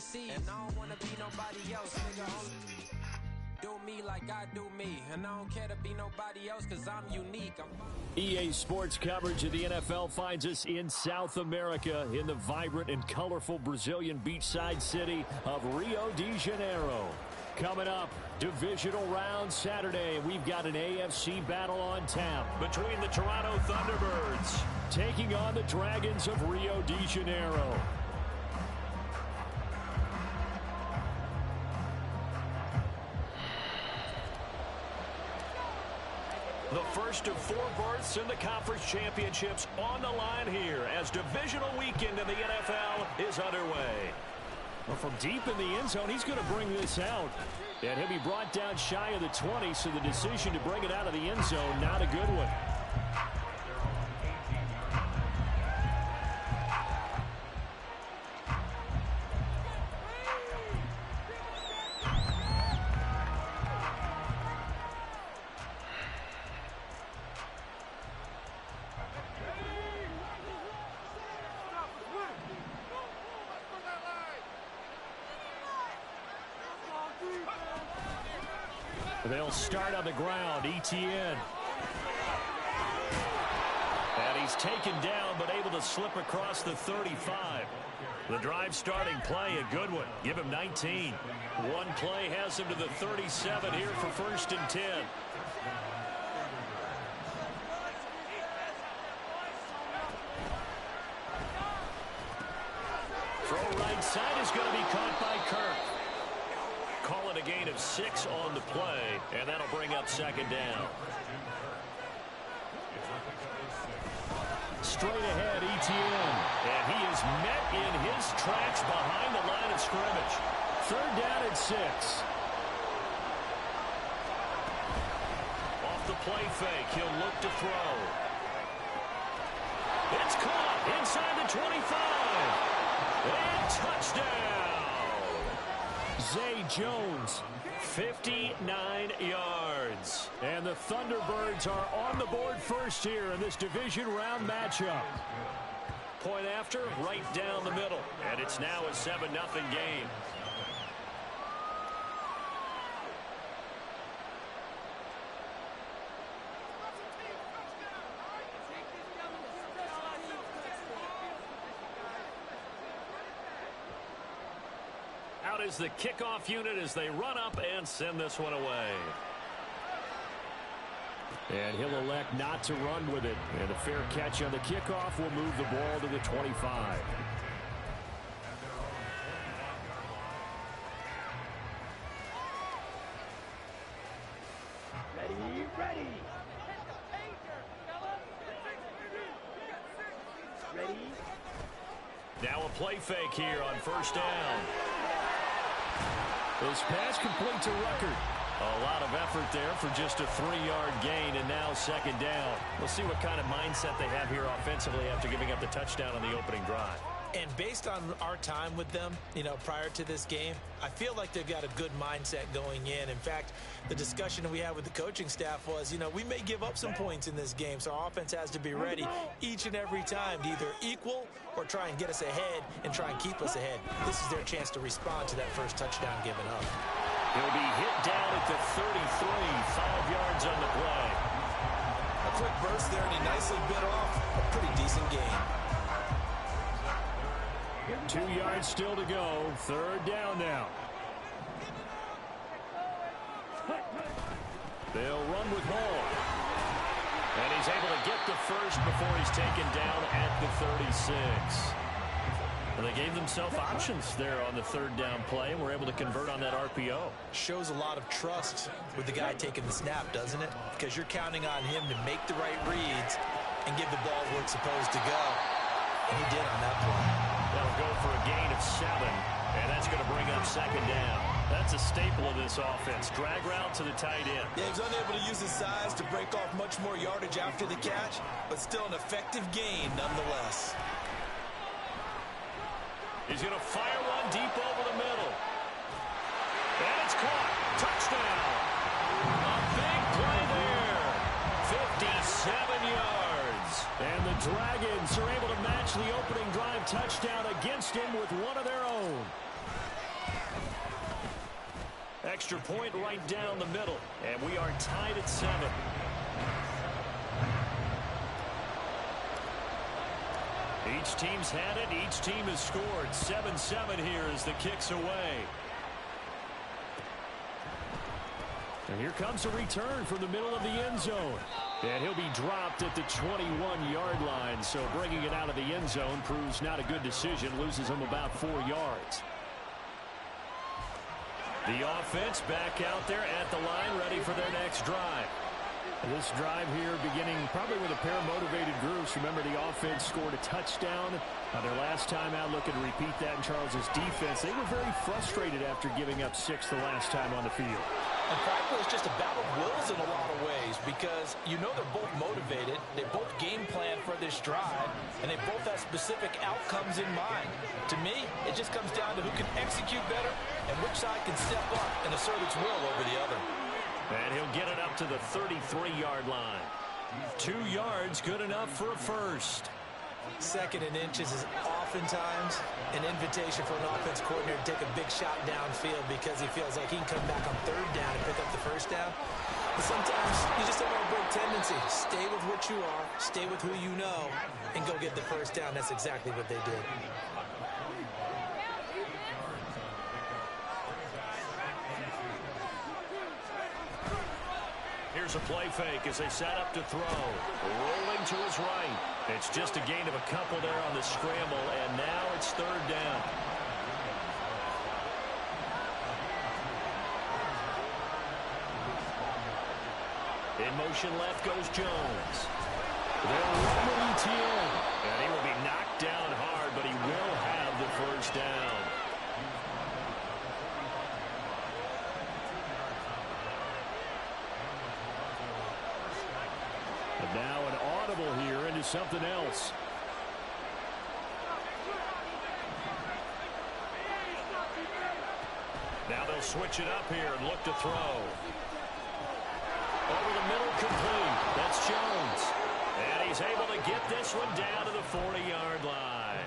overseas. And I don't wanna be nobody else, nigga. Do me like I do me. And I don't care to be nobody else because I'm unique. EA Sports coverage of the NFL finds us in South America in the vibrant and colorful Brazilian beachside city of Rio de Janeiro. Coming up, divisional round Saturday. We've got an AFC battle on tap between the Toronto Thunderbirds taking on the Dragons of Rio de Janeiro. The first of 4 berths in the conference championships on the line here as divisional weekend in the NFL is underway. Well, from deep in the end zone, he's going to bring this out. And he'll be brought down shy of the 20, so the decision to bring it out of the end zone, not a good one. They'll start on the ground. Etienne. And he's taken down, but able to slip across the 35. The drive starting play, a good one. Give him 19. One play has him to the 37 here for 1st and 10. Throw right side is going to be caught by Kirk. Call it a gain of 6 on the play, and that'll bring up 2nd down. Straight ahead, Etienne. And he is met in his tracks behind the line of scrimmage. 3rd down and 6. Off the play fake, he'll look to throw. It's caught inside the 25. And touchdown. Zay Jones, 59 yards. And the Thunderbirds are on the board first here in this division round matchup. Point after, right down the middle. And it's now a 7-0 game. Out is the kickoff unit as they run up and send this one away. And he'll elect not to run with it. And a fair catch on the kickoff will move the ball to the 25. Ready. Now a play fake here on 1st down. This pass complete to Ruckert. A lot of effort there for just a 3-yard gain, and now 2nd down. We'll see what kind of mindset they have here offensively after giving up the touchdown on the opening drive. And based on our time with them, prior to this game, I feel like they've got a good mindset going in. In fact, the discussion we had with the coaching staff was, we may give up some points in this game, so our offense has to be ready each and every time to either equal or try and get us ahead and try and keep us ahead. This is their chance to respond to that first touchdown given up. He'll be hit down at the 33, 5 yards on the play. A quick burst there, and he nicely bit off a pretty decent gain. 2 yards still to go. 3rd down now. They'll run with Hall. And he's able to get the first before he's taken down at the 36. And they gave themselves options there on the 3rd down play and were able to convert on that RPO. Shows a lot of trust with the guy taking the snap, doesn't it? Because you're counting on him to make the right reads and give the ball where it's supposed to go. And he did on that play. That'll go for a gain of 7, and that's going to bring up 2nd down. That's a staple of this offense. Drag route to the tight end. Yeah, he's unable to use his size to break off much more yardage after the catch, but still an effective gain nonetheless. He's going to fire one deep over the middle. And it's caught. Touchdown. A big play there. 57 yards. And the Dragons are able to match the opening drive touchdown against him with one of their own. Extra point right down the middle, and we are tied at 7. Each team's had it. Each team has scored. 7-7 here as the kick's away. And here comes a return from the middle of the end zone. And he'll be dropped at the 21-yard line. So bringing it out of the end zone proves not a good decision. Loses him about 4 yards. The offense back out there at the line, ready for their next drive. This drive here beginning probably with a pair of motivated groups. Remember, the offense scored a touchdown their last time out. Looking to repeat that in Charles's defense. They were very frustrated after giving up 6 the last time on the field. And frankly, it's just a battle of wills in a lot of ways because you know they're both motivated. They both game plan for this drive, and they both have specific outcomes in mind. To me, it just comes down to who can execute better and which side can step up and assert its will over the other. And he'll get it up to the 33-yard line. 2 yards, good enough for a first. 2nd and inches is oftentimes an invitation for an offense coordinator to take a big shot downfield because he feels like he can come back on 3rd down and pick up the first down. But sometimes you just don't want to break tendency. Stay with what you are, stay with who you know, and go get the first down. That's exactly what they did. Here's a play fake as they set up to throw. Rolling to his right. It's just a gain of a couple there on the scramble, and now it's 3rd down. In motion left goes Jones. They'll run with ETN. And he will be knocked down hard, but he will have the first down. And now an audible here into something else. Now they'll switch it up here and look to throw. Over the middle, complete. That's Jones. And he's able to get this one down to the 40-yard line.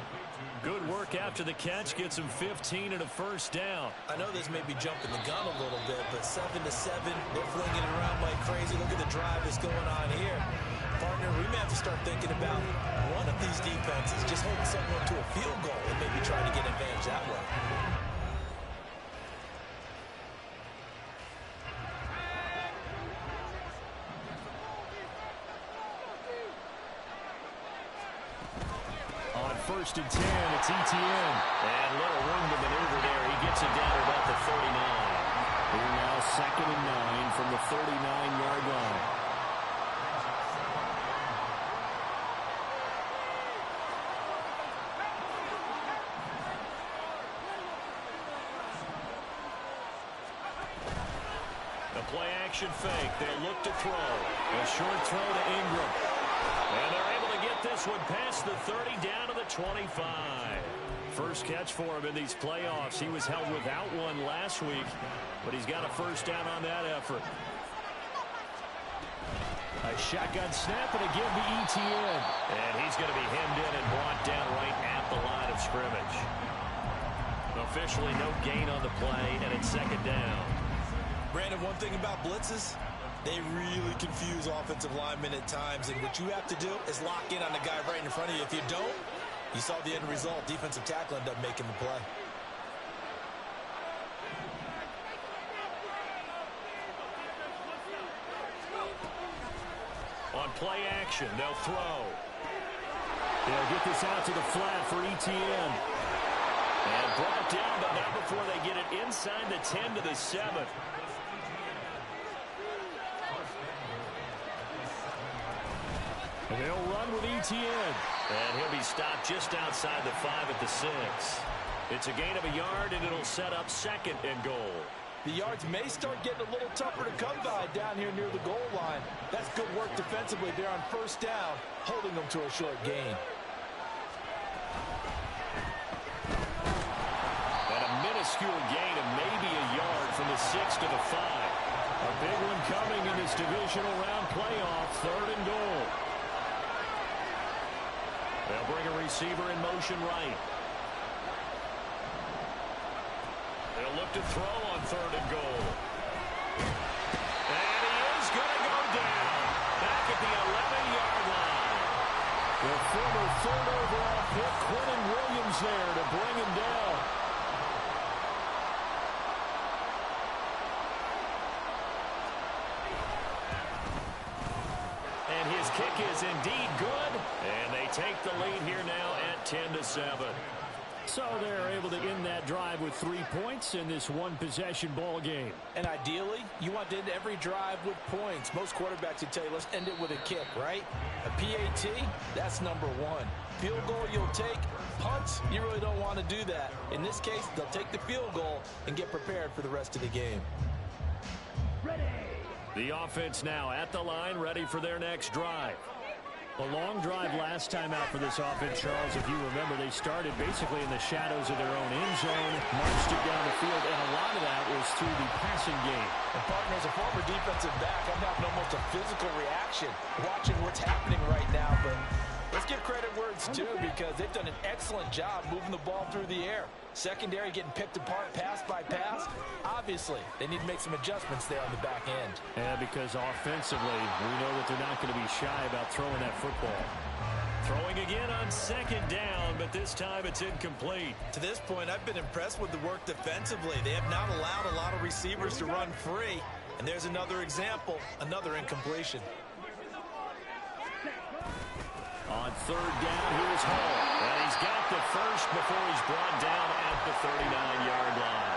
Good work after the catch. Gets him 15 and a first down. I know this may be jumping the gun a little bit, but 7-7, they're flinging it around like crazy. Look at the drive that's going on here. Partner, we may have to start thinking about one of these defenses just holding someone to a field goal and maybe trying to get advantage that way. On 1st and 10, it's ETN. And little room to maneuver there. He gets it down to about the 49. Here now 2nd and 9 from the 39-yard line. The play action fake. They'll look to throw. A short throw to Ingram. And they're able to get this one past the 30 down to the 25. First catch for him in these playoffs. He was held without one last week, but he's got a first down on that effort. A shotgun snap and again to ETN. And he's going to be hemmed in and brought down right at the line of scrimmage. Officially no gain on the play, and it's 2nd down. Brandon, one thing about blitzes, they really confuse offensive linemen at times, and what you have to do is lock in on the guy right in front of you. If you don't, you saw the end result. Defensive tackle ended up making the play. On play action, they'll throw. They'll get this out to the flat for ETN. And brought down, but not before they get it inside the 10 to the 7. And they'll run with ETN. And he'll be stopped just outside the 5 at the 6. It's a gain of a yard, and it'll set up 2nd and goal. The yards may start getting a little tougher to come by down here near the goal line. That's good work defensively there on 1st down, holding them to a short gain. And a minuscule gain of maybe a yard from the 6 to the 5. A big one coming in this divisional round playoff, 3rd and goal. They'll bring a receiver in motion right. to throw on 3rd and goal. And he is going to go down back at the 11-yard line. The former 3rd overall pick, Quentin Williams, there to bring him down. And his kick is indeed good. And they take the lead here now at 10-7. So they're able to end that drive with 3 points in this one-possession ball game. And ideally, you want to end every drive with points. Most quarterbacks would tell you, let's end it with a kick, right? A PAT, that's number 1. Field goal you'll take. Punts, you really don't want to do that. In this case, they'll take the field goal and get prepared for the rest of the game. The offense now at the line, ready for their next drive. A long drive last time out for this offense, Charles. If you remember, they started basically in the shadows of their own end zone, marched it down the field, and a lot of that was through the passing game. And partner, as a former defensive back, I'm having almost a physical reaction watching what's happening right now. But let's give credit where it's due, because they've done an excellent job moving the ball through the air. Secondary getting picked apart pass by pass. Obviously, they need to make some adjustments there on the back end. Yeah, because offensively, we know that they're not going to be shy about throwing that football. Throwing again on 2nd down, but this time it's incomplete. To this point, I've been impressed with the work defensively. They have not allowed a lot of receivers to run free. And there's another example, another incompletion. On 3rd down, here's Hall. And he's got the first before he's brought down at the 39-yard line.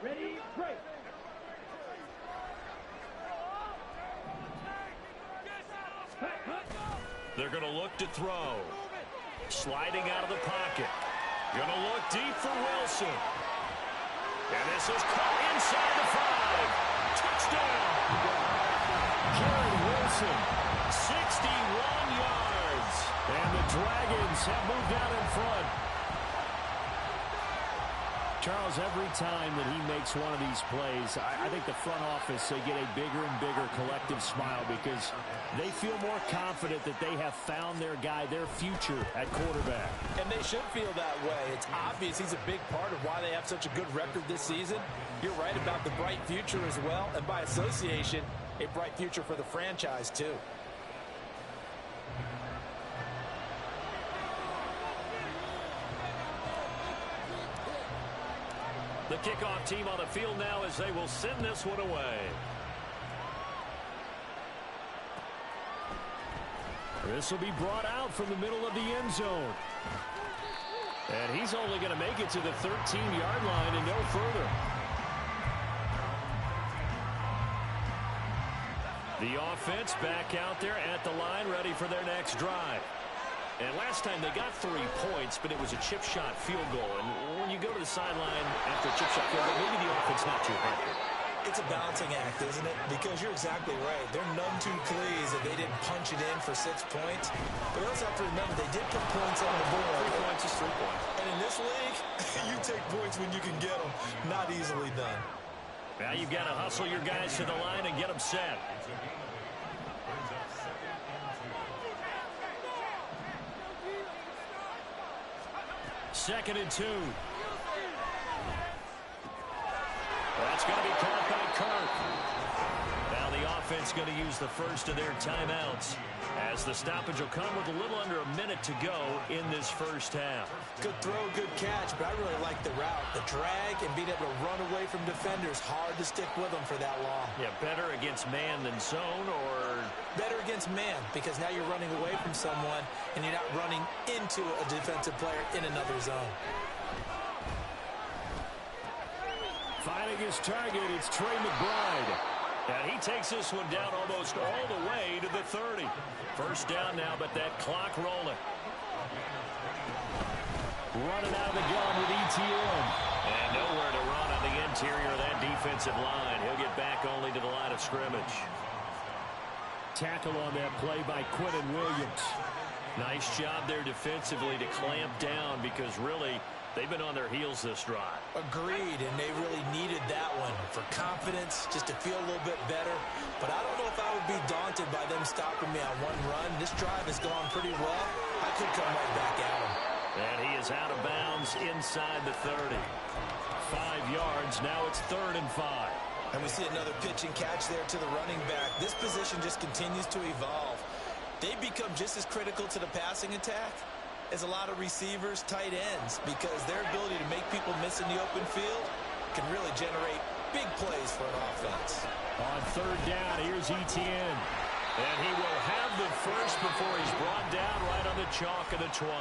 Ready, break. They're going to look to throw. Sliding out of the pocket. Going to look deep for Wilson. And this is caught inside the 5. Touchdown. Jared Wilson, 61 yards. And the Dragons have moved out in front. Charles, every time that he makes one of these plays, I think the front office, they get a bigger and bigger collective smile, because they feel more confident that they have found their guy, their future at quarterback. And they should feel that way. It's obvious he's a big part of why they have such a good record this season. You're right about the bright future as well, and by association, a bright future for the franchise too. The kickoff team on the field now as they will send this one away. This will be brought out from the middle of the end zone. And he's only going to make it to the 13-yard line and no further. The offense back out there at the line, ready for their next drive. And last time they got 3 points, but it was a chip shot field goal. And when you go to the sideline after a chip shot field goal, maybe the offense not too happy. It's a balancing act, isn't it? Because you're exactly right. They're none too pleased that they didn't punch it in for 6 points. But we also have to remember they did put points on the board. 3 points is 3 points. And in this league, you take points when you can get them. Not easily done. Now you've got to hustle your guys to the line and get them set. Second and 2. That's going to be caught by Kirk. Now the offense going to use the first of their timeouts, as the stoppage will come with a little under a minute to go in this first half. Good throw, good catch, but I really like the route. The drag and being able to run away from defenders. Hard to stick with them for that long. Yeah, better against man than zone, or... Better against man, because now you're running away from someone and you're not running into a defensive player in another zone. Finding his target, it's Trey McBride. And he takes this one down almost all the way to the 30. First down now, but that clock rolling. Running out of the gun with ETN. And nowhere to run on the interior of that defensive line. He'll get back only to the line of scrimmage. Tackle on that play by Quentin Williams. Nice job there defensively to clamp down, because really they've been on their heels this drive. Agreed, and they really needed that one for confidence, just to feel a little bit better. But I don't know if I would be daunted by them stopping me on one run. This drive has gone pretty well. I could come right back at him. And he is out of bounds inside the 30. 5 yards. Now it's 3rd and 5. And we see another pitch and catch there to the running back. This position just continues to evolve. They become just as critical to the passing attack as a lot of receivers, tight ends, because their ability to make people miss in the open field can really generate big plays for an offense. On 3rd down, here's Etienne. And he will have the first before he's brought down right on the chalk of the 20.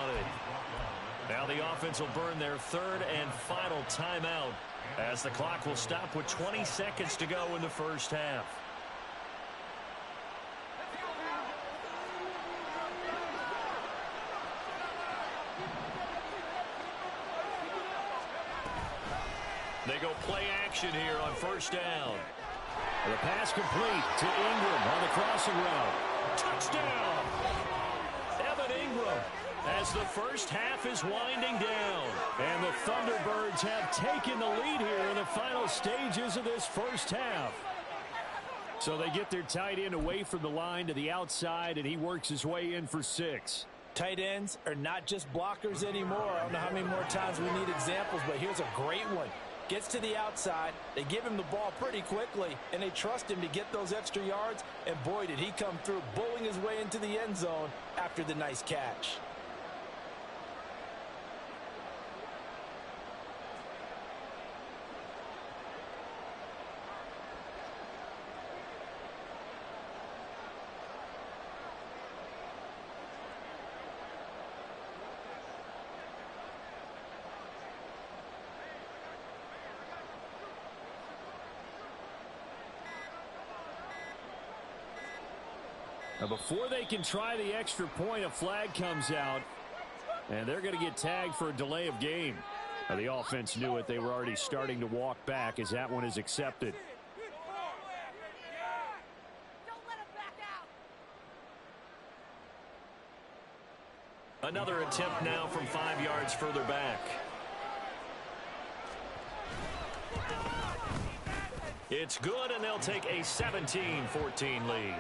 Now the offense will burn their 3rd and final timeout as the clock will stop with 20 seconds to go in the first half. They go play action here on 1st down. The pass complete to Ingram on the crossing route. Touchdown! Evan Ingram, as the first half is winding down. And the Thunderbirds have taken the lead here in the final stages of this first half. So they get their tight end away from the line to the outside, and he works his way in for 6. Tight ends are not just blockers anymore. I don't know how many more times we need examples, but here's a great one. Gets to the outside, they give him the ball pretty quickly, and they trust him to get those extra yards, and boy, did he come through, bowling his way into the end zone after the nice catch. Now before they can try the extra point, a flag comes out, and they're going to get tagged for a delay of game. Now the offense knew it. They were already starting to walk back as that one is accepted. Another attempt now from 5 yards further back. It's good, and they'll take a 17-14 lead.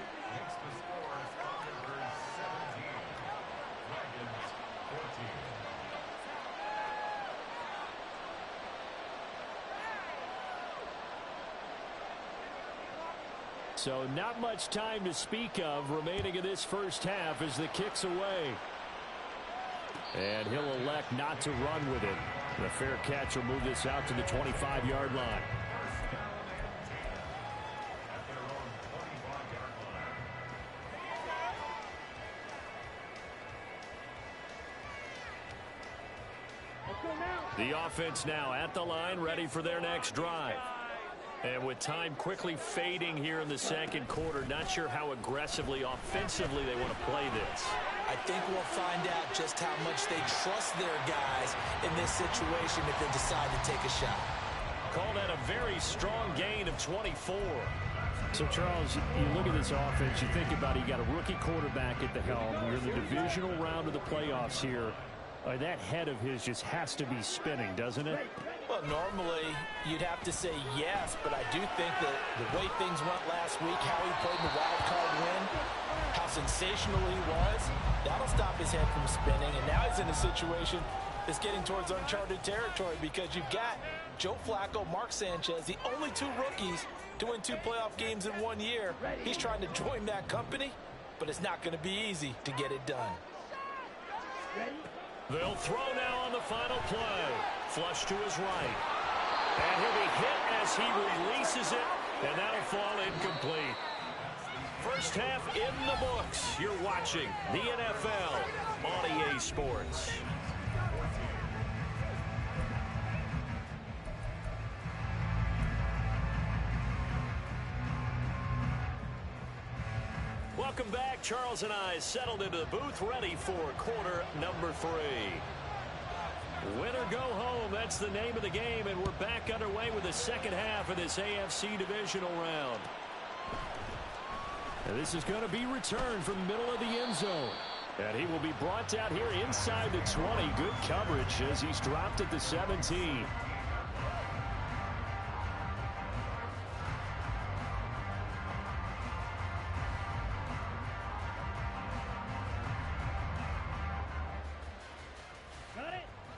So not much time to speak of remaining in this first half as the kick's away. And he'll elect not to run with it. The fair catch will move this out to the 25-yard line. The offense now at the line, ready for their next drive. And with time quickly fading here in the second quarter, not sure how aggressively, offensively they want to play this. I think we'll find out just how much they trust their guys in this situation if they decide to take a shot. Call that a very strong gain of 24. So, Charles, you look at this offense, you think about it, you got a rookie quarterback at the helm. You're in the divisional round of the playoffs here. That head of his just has to be spinning, doesn't it? Well, normally you'd have to say yes, but I do think that the way things went last week, how he played in the wild card win, how sensational he was, that'll stop his head from spinning. And now he's in a situation that's getting towards uncharted territory because you've got Joe Flacco, Mark Sanchez, the only 2 rookies to win 2 playoff games in 1 year. He's trying to join that company, but it's not going to be easy to get it done. They'll throw now on the final play. Flush to his right. And he'll be hit as he releases it, and that'll fall incomplete. First half in the books. You're watching the NFL on EA Sports. Welcome back. Charles and I settled into the booth, ready for quarter number 3. Win or go home, that's the name of the game, and we're back underway with the second half of this AFC divisional round. And this is going to be returned from the middle of the end zone. And he will be brought down here inside the 20. Good coverage as he's dropped at the 17.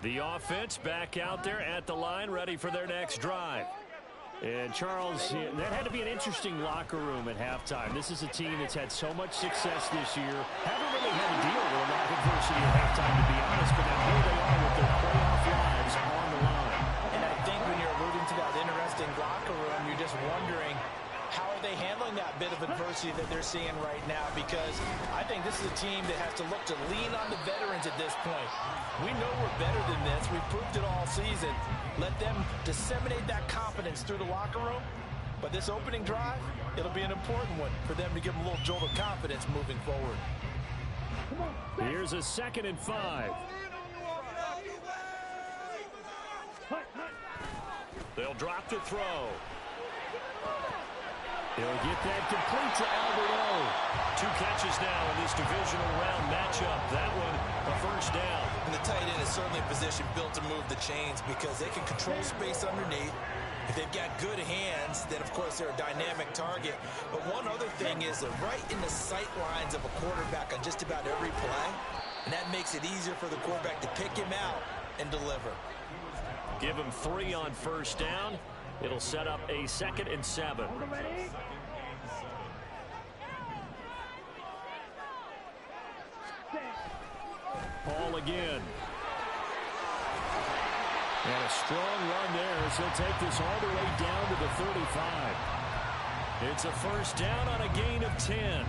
The offense back out there at the line, ready for their next drive. And, Charles, that had to be an interesting locker room at halftime. This is a team that's had so much success this year. Haven't really had to deal with a lot of adversity at halftime, to be honest, but now here they are with their playoff lives on the line. And I think when you're alluding to that interesting locker room, you're just wondering, how are they handling that bit of adversity that they're seeing right now? Because I think this is a team that has to look to lean on the veterans at this point. We know we're better than this. We've proved it all season. Let them disseminate that confidence through the locker room. But this opening drive, it'll be an important one for them to give them a little jolt of confidence moving forward. Here's a 2nd and 5. They'll drop to throw. He'll get that complete to Alberto. 2 catches now in this divisional round matchup. That one a first down. And the tight end is certainly a position built to move the chains because they can control space underneath. If they've got good hands, then, of course, they're a dynamic target. But one other thing is they're right in the sight lines of a quarterback on just about every play. And that makes it easier for the quarterback to pick him out and deliver. Give him 3 on first down. It'll set up a 2nd and 7. Paul again. And a strong run there as he'll take this all the way down to the 35. It's a first down on a gain of 10.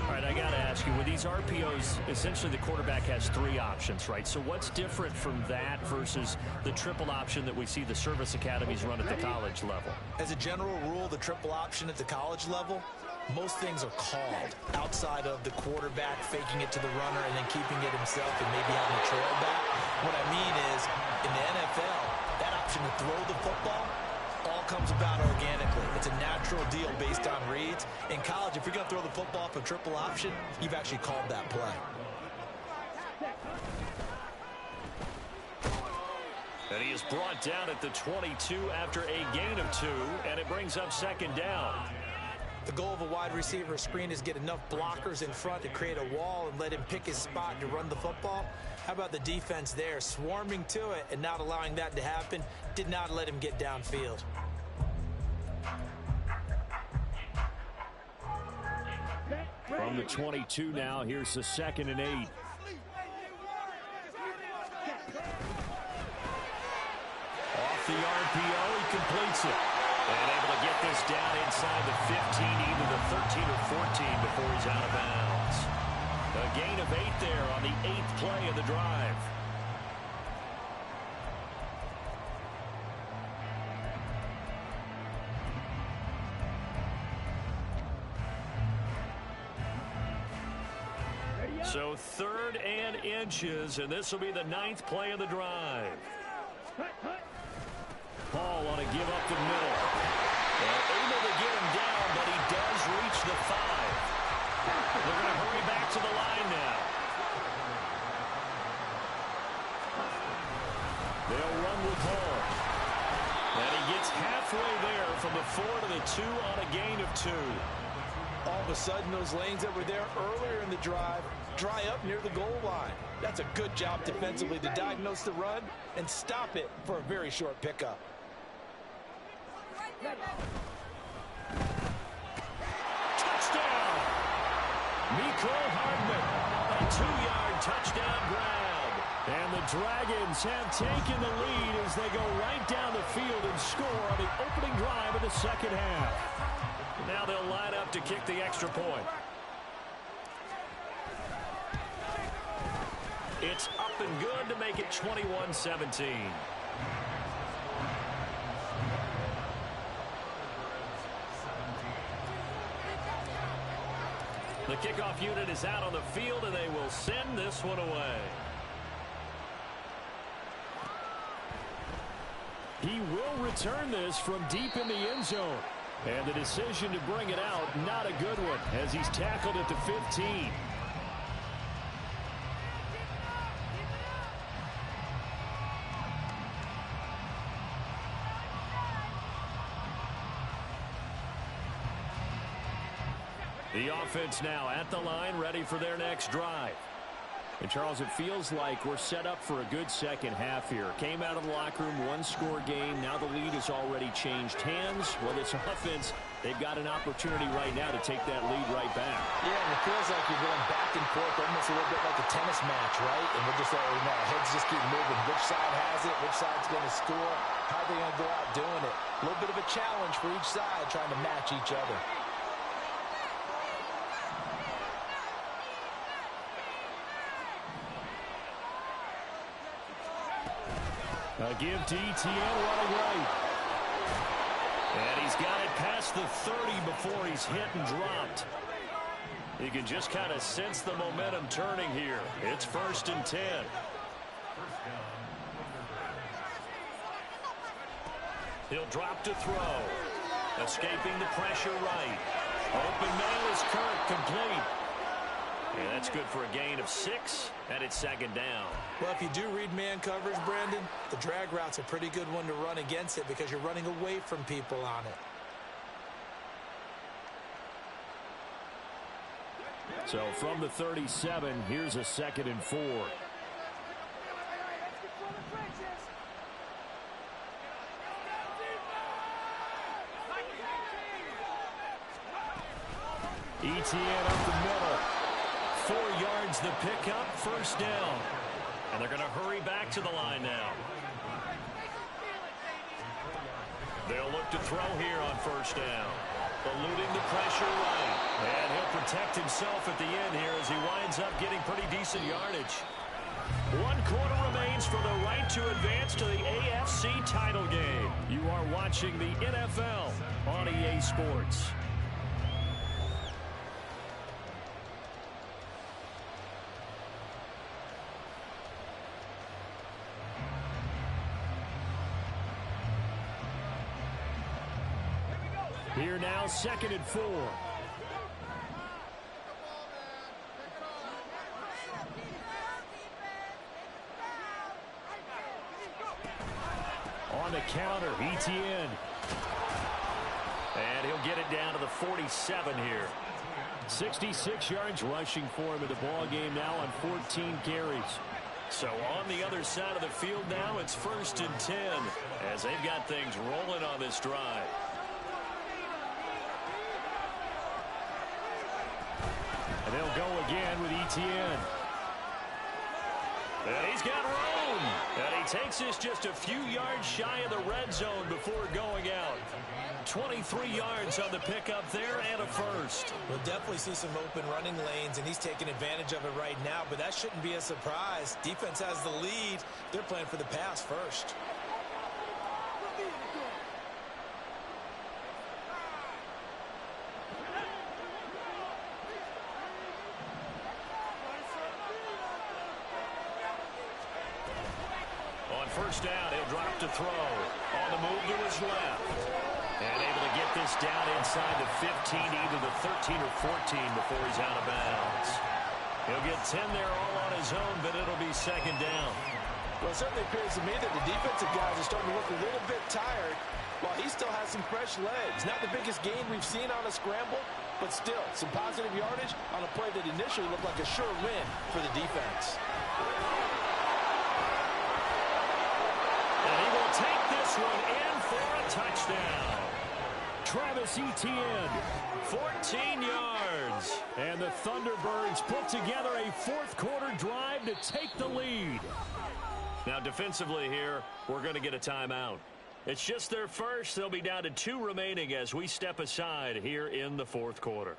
All right, I got to ask you, with these RPOs, essentially the quarterback has 3 options, right? So what's different from that versus the triple option that we see the service academies run at the college level? As a general rule, the triple option at the college level, most things are called outside of the quarterback faking it to the runner and then keeping it himself and maybe having a trail back. What I mean is, in the NFL, that option to throw the football all comes about organically. It's a natural deal based on reads. In college, if you're going to throw the football for triple option, you've actually called that play. And he is brought down at the 22 after a gain of 2, and it brings up 2nd down. The goal of a wide receiver screen is get enough blockers in front to create a wall and let him pick his spot to run the football. How about the defense there, swarming to it and not allowing that to happen? Did not let him get downfield. From the 22 now, here's the 2nd and 8. Off the RPO, he completes it. And able to get this down inside the 15, either the 13 or 14 before he's out of bounds. A gain of 8 there on the 8th play of the drive. So 3rd and inches, and this will be the 9th play of the drive. Paul on a give up the middle. Able to get him down, but he does reach the 5. They're going to hurry back to the line now. They'll run with Hall. And he gets halfway there from the 4 to the 2 on a gain of 2. All of a sudden, those lanes that were there earlier in the drive dry up near the goal line. That's a good job defensively to diagnose the run and stop it for a very short pickup. Touchdown! Miko Hardman, a 2-yard touchdown grab. And the Dragons have taken the lead as they go right down the field and score on the opening drive of the 2nd half. Now they'll line up to kick the extra point. It's up and good to make it 21-17. The kickoff unit is out on the field, and they will send this one away. He will return this from deep in the end zone. And the decision to bring it out, not a good one, as he's tackled at the 15. The offense now at the line, ready for their next drive. And, Charles, it feels like we're set up for a good second half here. Came out of the locker room, one-score game. Now the lead has already changed hands. Well, this offense, they've got an opportunity right now to take that lead right back. Yeah, and it feels like you're going back and forth, almost a little bit like a tennis match, right? And we're just letting our heads just keep moving. Which side has it? Which side's going to score? How are they going to go out doing it? A little bit of a challenge for each side, trying to match each other. A give to Etienne running right. And he's got it past the 30 before he's hit and dropped. You can just kind of sense the momentum turning here. It's 1st and 10. He'll drop to throw. Escaping the pressure right. Open man is Kirk, complete. Yeah, that's good for a gain of 6, and it's 2nd down. Well, if you do read man coverage, Brandon, the drag route's a pretty good one to run against it because you're running away from people on it. So from the 37, here's a 2nd and 4. Etienne up the middle. 4 yards the pickup, 1st down. And they're going to hurry back to the line now. They'll look to throw here on 1st down. Eluding the pressure right. And he'll protect himself at the end here as he winds up getting pretty decent yardage. 1 quarter remains for the right to advance to the AFC title game. You are watching the NFL on EA Sports. Here now, 2nd and 4. On the counter, Etienne. And he'll get it down to the 47 here. 66 yards rushing for him in the ball game now on 14 carries. So on the other side of the field now, it's 1st and 10 as they've got things rolling on this drive. And they'll go again with Etienne. And he's got room. And he takes this just a few yards shy of the red zone before going out. 23 yards on the pickup there and a 1st. We'll definitely see some open running lanes, and he's taking advantage of it right now, but that shouldn't be a surprise. Defense has the lead. They're playing for the pass first. On 1st down, he'll drop to throw. On the move to his left. And able to get this down inside the 15, either the 13 or 14 before he's out of bounds. He'll get 10 there all on his own, but it'll be 2nd down. Well, it certainly appears to me that the defensive guys are starting to look a little bit tired while he still has some fresh legs. Not the biggest gain we've seen on a scramble, but still some positive yardage on a play that initially looked like a sure win for the defense. And he will take this one in for a touchdown. Travis Etienne, 14 yards. and the Thunderbirds put together a 4th quarter drive to take the lead. Now defensively here, we're going to get a timeout. It's just their first. They'll be down to 2 remaining as we step aside here in the 4th quarter.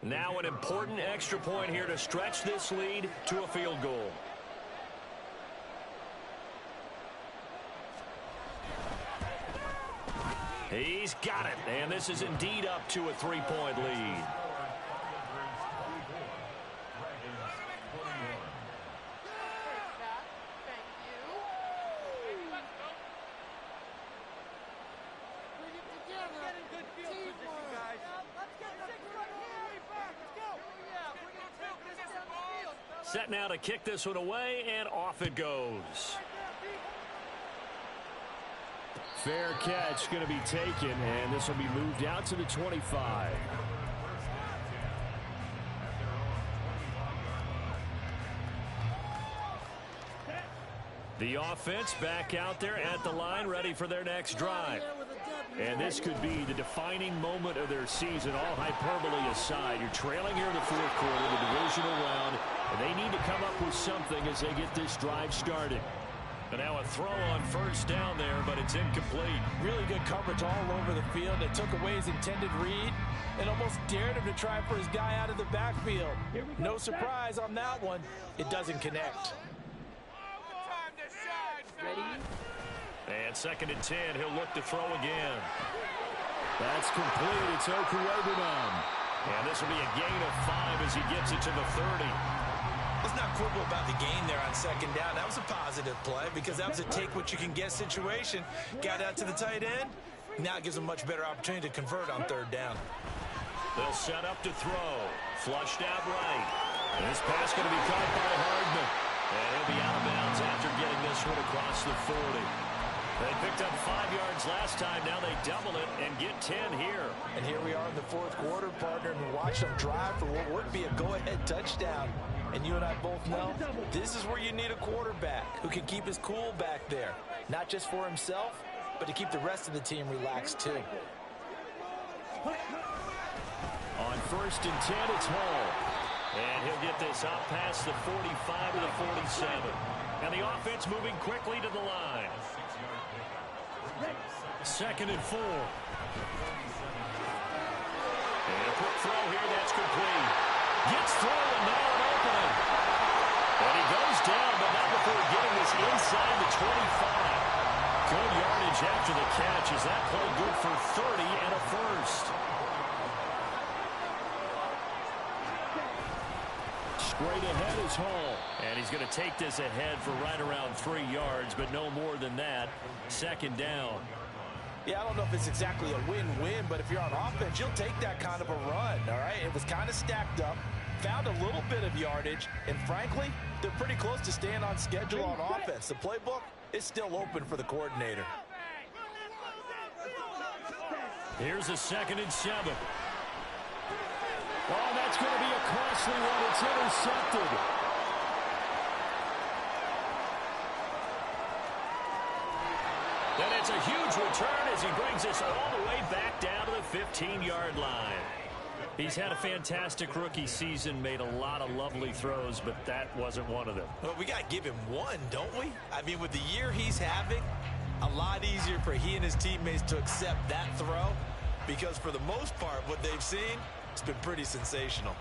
Now an important extra point here to stretch this lead to a field goal. He's got it, and this is indeed up to a 3-point lead. Set now to kick this one away, and off it goes. Fair catch going to be taken, and this will be moved out to the 25. The offense back out there at the line, ready for their next drive. And this could be the defining moment of their season, all hyperbole aside. You're trailing here in the fourth quarter, the divisional round, and they need to come up with something as they get this drive started. And now a throw on first down there, but it's incomplete. Really good coverage all over the field. It took away his intended read and almost dared him to try for his guy out of the backfield. No surprise on that one. It doesn't connect. And 2nd and 10, he'll look to throw again. That's complete. It's Okuwebunam. And this will be a gain of 5 as he gets it to the 30. Let's not quibble about the gain there on 2nd down. That was a positive play because that was a take-what-you-can-get situation. Got out to the tight end. Now it gives him a much better opportunity to convert on 3rd down. They'll set up to throw. Flushed out right. And this pass going to be caught by Hardman. And he'll be out of bounds after getting this one across the 40. They picked up 5 yards last time. Now they double it and get 10 here. And here we are in the 4th quarter, partner, and we watch them drive for what would be a go-ahead touchdown. And you and I both know this is where you need a quarterback who can keep his cool back there. Not just for himself, but to keep the rest of the team relaxed too. On 1st and 10, it's Hall. And he'll get this up past the 45 to the 47. And the offense moving quickly to the line. 2nd and 4. And a quick throw here, that's complete. Gets through and now an opening. And he goes down, but not before getting this inside the 25. Good yardage after the catch. Is that play good for 30 and a first? Straight ahead is Hall. And he's going to take this ahead for right around 3 yards, but no more than that. 2nd down. Yeah, I don't know if it's exactly a win-win, but if you're on offense, you'll take that kind of a run, all right? It was kind of stacked up, found a little bit of yardage, and frankly, they're pretty close to staying on schedule on offense. The playbook is still open for the coordinator. Here's a 2nd and 7. Oh, that's going to be a costly one. It's intercepted. And it's a huge return as he brings us all the way back down to the 15-yard line. He's had a fantastic rookie season, made a lot of lovely throws, but that wasn't one of them. Well, we got to give him one, don't we? I mean, with the year he's having, a lot easier for he and his teammates to accept that throw because for the most part, what they've seen, it's been pretty sensational.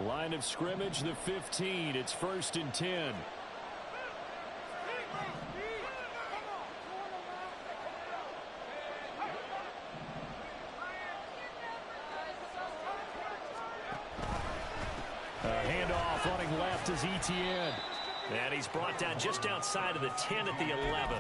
Line of scrimmage, the 15. It's 1st and 10. Handoff running left is Etienne. And he's brought down just outside of the 10 at the 11.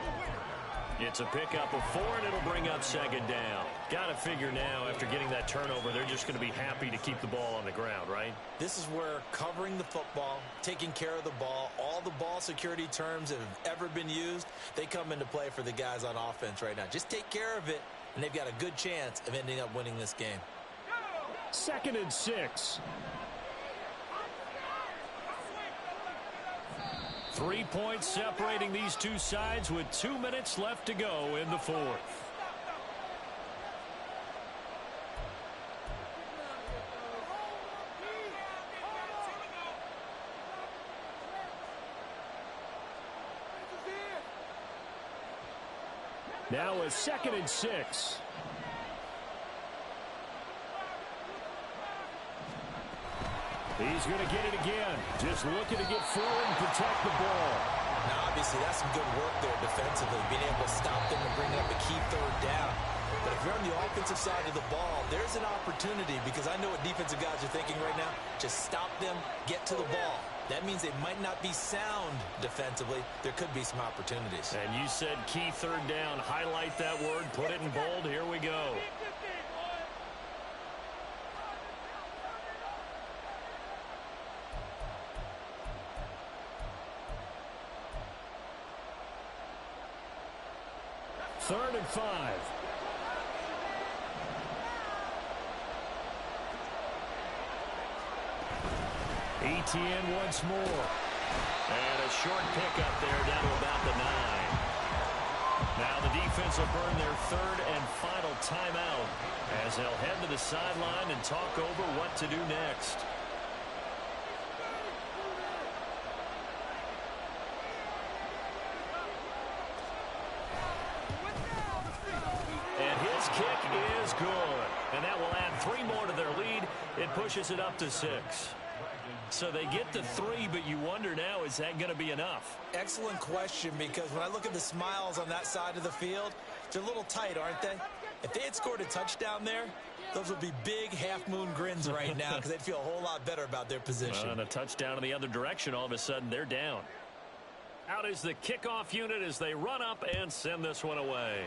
It's a pickup of 4, and it'll bring up 2nd down. Got to figure now, after getting that turnover, they're just going to be happy to keep the ball on the ground, right? This is where covering the football, taking care of the ball, all the ball security terms that have ever been used, they come into play for the guys on offense right now. Just take care of it, and they've got a good chance of ending up winning this game. 2nd and 6. 3 points separating these two sides with 2 minutes left to go in the 4th. Now a 2nd and 6. He's going to get it again. Just looking to get forward and protect the ball. Now, obviously, that's some good work there defensively, being able to stop them and bring up a key 3rd down. But if you're on the offensive side of the ball, there's an opportunity because I know what defensive guys are thinking right now. Just stop them, get to the ball. That means they might not be sound defensively. There could be some opportunities. And you said key 3rd down. Highlight that word. Put it in bold. Here we go. Third and 5. ETN once more. And a short pickup there down to about the 9. Now the defense will burn their third and final timeout as they'll head to the sideline and talk over what to do next. And his kick is good. And that will add 3 more to their lead. It pushes it up to 6. So they get the 3, but you wonder now, is that going to be enough? Excellent question, because when I look at the smiles on that side of the field, they're a little tight, aren't they? If they had scored a touchdown there, those would be big half-moon grins right now because they'd feel a whole lot better about their position. And a touchdown in the other direction, all of a sudden they're down. Out is the kickoff unit as they run up and send this one away.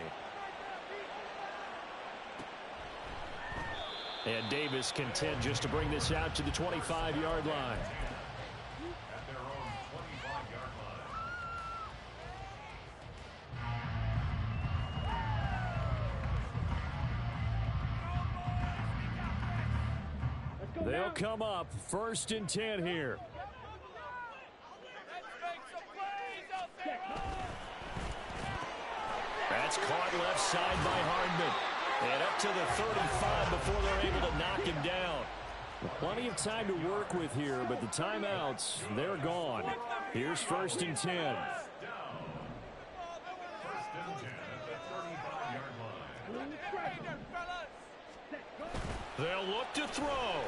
And Davis content just to bring this out to the 25-yard line. At their own 25-yard line. They'll come up 1st and 10 here. That's caught left side by Hardman. And up to the 35 before they're able to knock him down. Plenty of time to work with here, but the timeouts, they're gone. Here's 1st and 10. They'll look to throw.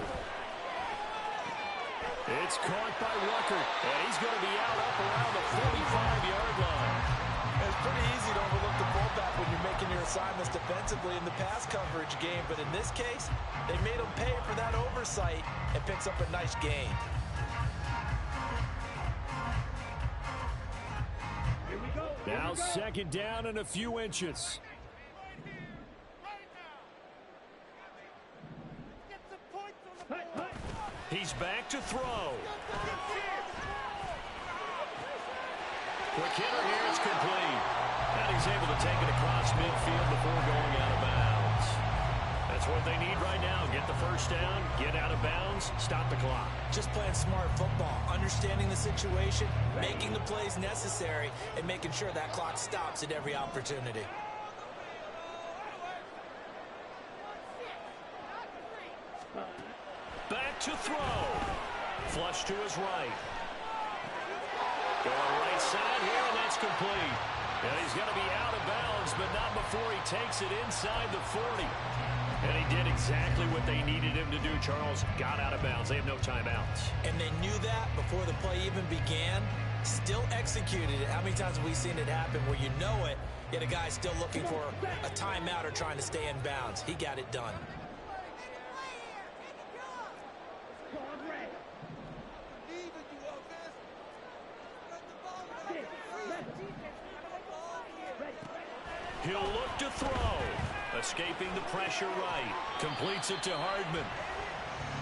It's caught by Rucker, and he's going to be out up around the 45-yard line. It's pretty easy to overlook the fullback when you're making your assignments defensively in the pass coverage game, but in this case, they made him pay for that oversight and picks up a nice gain. Now 2nd down and a few inches. He's back to throw. Quick hitter here, it's complete. And he's able to take it across midfield before going out of bounds. That's what they need right now. Get the first down, get out of bounds, stop the clock. Just playing smart football, understanding the situation, making the plays necessary, and making sure that clock stops at every opportunity. Back to throw. Flush to his right. Going right side here, and that's complete. And he's going to be out of bounds, but not before he takes it inside the 40. And he did exactly what they needed him to do, Charles. Got out of bounds. They have no timeouts. And they knew that before the play even began. Still executed it. How many times have we seen it happen where you know it, yet a guy's still looking for a timeout or trying to stay in bounds? He got it done. He'll look to throw. Escaping the pressure right. Completes it to Hardman.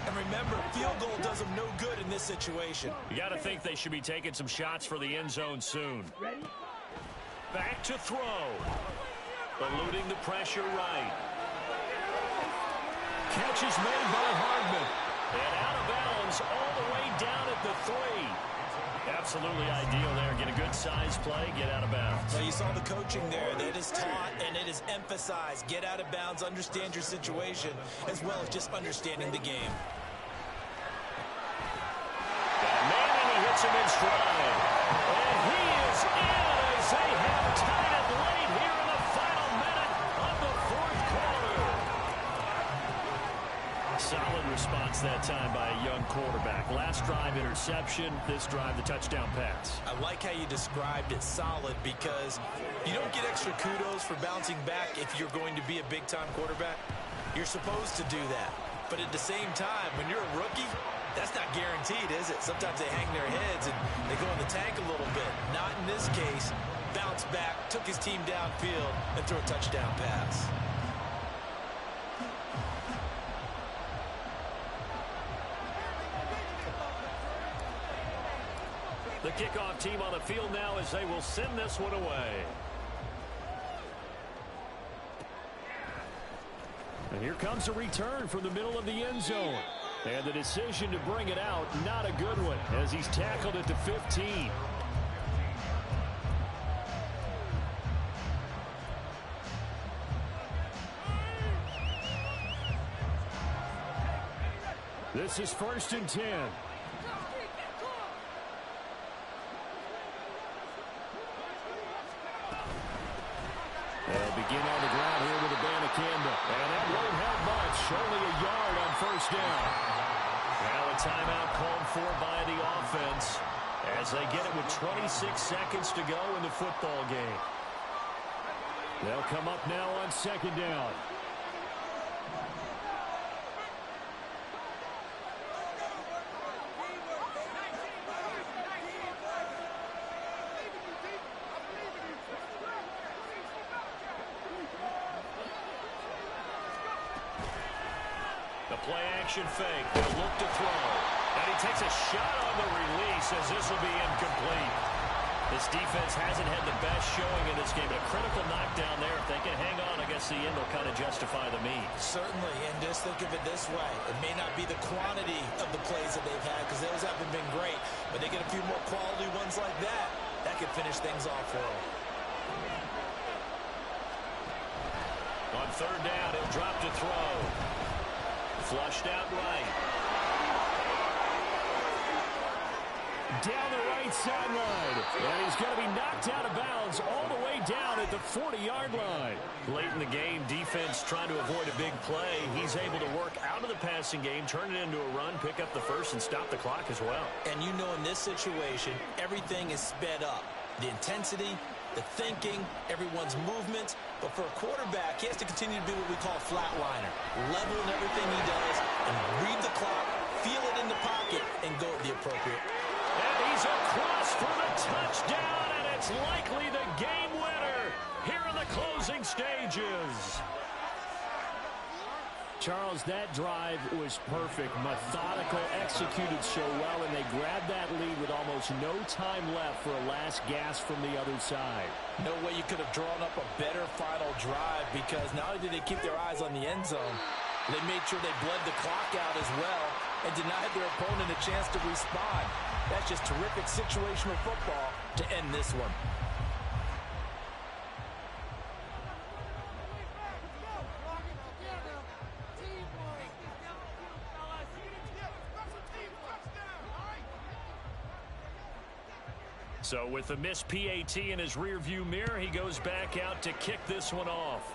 And remember, field goal does them no good in this situation. You got to think they should be taking some shots for the end zone soon. Back to throw. Eluding the pressure right. Catch is made by Hardman. And out of bounds all the way down at the 3. Absolutely ideal there. Get a good size play, get out of bounds. Well, you saw the coaching there. That is taught and it is emphasized. Get out of bounds, understand your situation, as well as just understanding the game. And Manning, he hits him in stride. And he is in as they have tied it late here in the final minute of the 4th quarter. Solid response that time by a young quarterback. Last drive, interception. This drive, the touchdown pass. I like how you described it, solid, because you don't get extra kudos for bouncing back if you're going to be a big-time quarterback. You're supposed to do that. But at the same time, when you're a rookie, that's not guaranteed, is it? Sometimes they hang their heads and they go in the tank a little bit. Not in this case. Bounce back, took his team downfield, and threw a touchdown pass. The kickoff team on the field now as they will send this one away. And here comes a return from the middle of the end zone. And the decision to bring it out, not a good one, as he's tackled at the 15. This is 1st and 10. They'll begin on the ground here with a Banacanda. And that won't help much. Only a yard on 1st down. Now a timeout called for by the offense as they get it with 26 seconds to go in the football game. They'll come up now on 2nd down. Play-action fake. They'll look to throw. And he takes a shot on the release as this will be incomplete. This defense hasn't had the best showing in this game. A critical knockdown there. If they can hang on, I guess the end will kind of justify the means. Certainly, and just think of it this way. It may not be the quantity of the plays that they've had because those haven't been great, but they get a few more quality ones like that. That could finish things off for them. On 3rd down, he'll drop to throw. Flushed out right. Down the right sideline. And he's going to be knocked out of bounds all the way down at the 40-yard line. Late in the game, defense trying to avoid a big play. He's able to work out of the passing game, turn it into a run, pick up the first, and stop the clock as well. And you know in this situation, everything is sped up. The intensity, the thinking, everyone's movements. But for a quarterback, he has to continue to be what we call a flatliner. Level in everything he does and read the clock, feel it in the pocket, and go at the appropriate. And he's across for the touchdown, and it's likely the game winner here in the closing stages. Charles, that drive was perfect, methodical, executed so well, and they grabbed that lead with almost no time left for a last gasp from the other side. No way you could have drawn up a better final drive because not only did they keep their eyes on the end zone, they made sure they bled the clock out as well and denied their opponent a chance to respond. That's just terrific situational football to end this one. So with the missed PAT in his rearview mirror, he goes back out to kick this one off.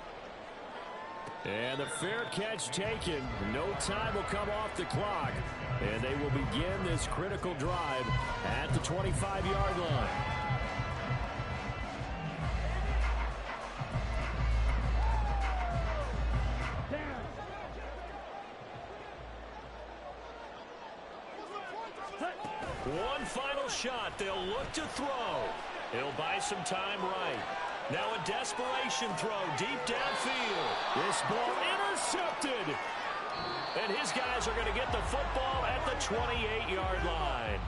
And the fair catch taken. No time will come off the clock. And they will begin this critical drive at the 25-yard line. One final shot. They'll look to throw. He'll buy some time right. Now a desperation throw deep downfield. This ball intercepted. And his guys are going to get the football at the 28-yard line.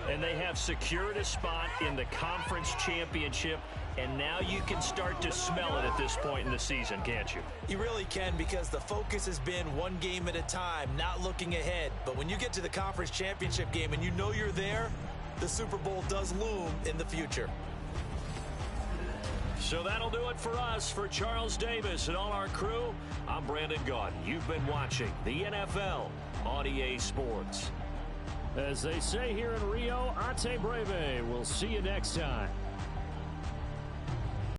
And they have secured a spot in the conference championship. And now you can start to smell it at this point in the season, can't you? You really can, because the focus has been one game at a time, not looking ahead. But when you get to the conference championship game and you know you're there, the Super Bowl does loom in the future. So that'll do it for us. For Charles Davis and all our crew, I'm Brandon Gaudin. You've been watching the NFL on EA Sports. As they say here in Rio, Ate Breve. We'll see you next time.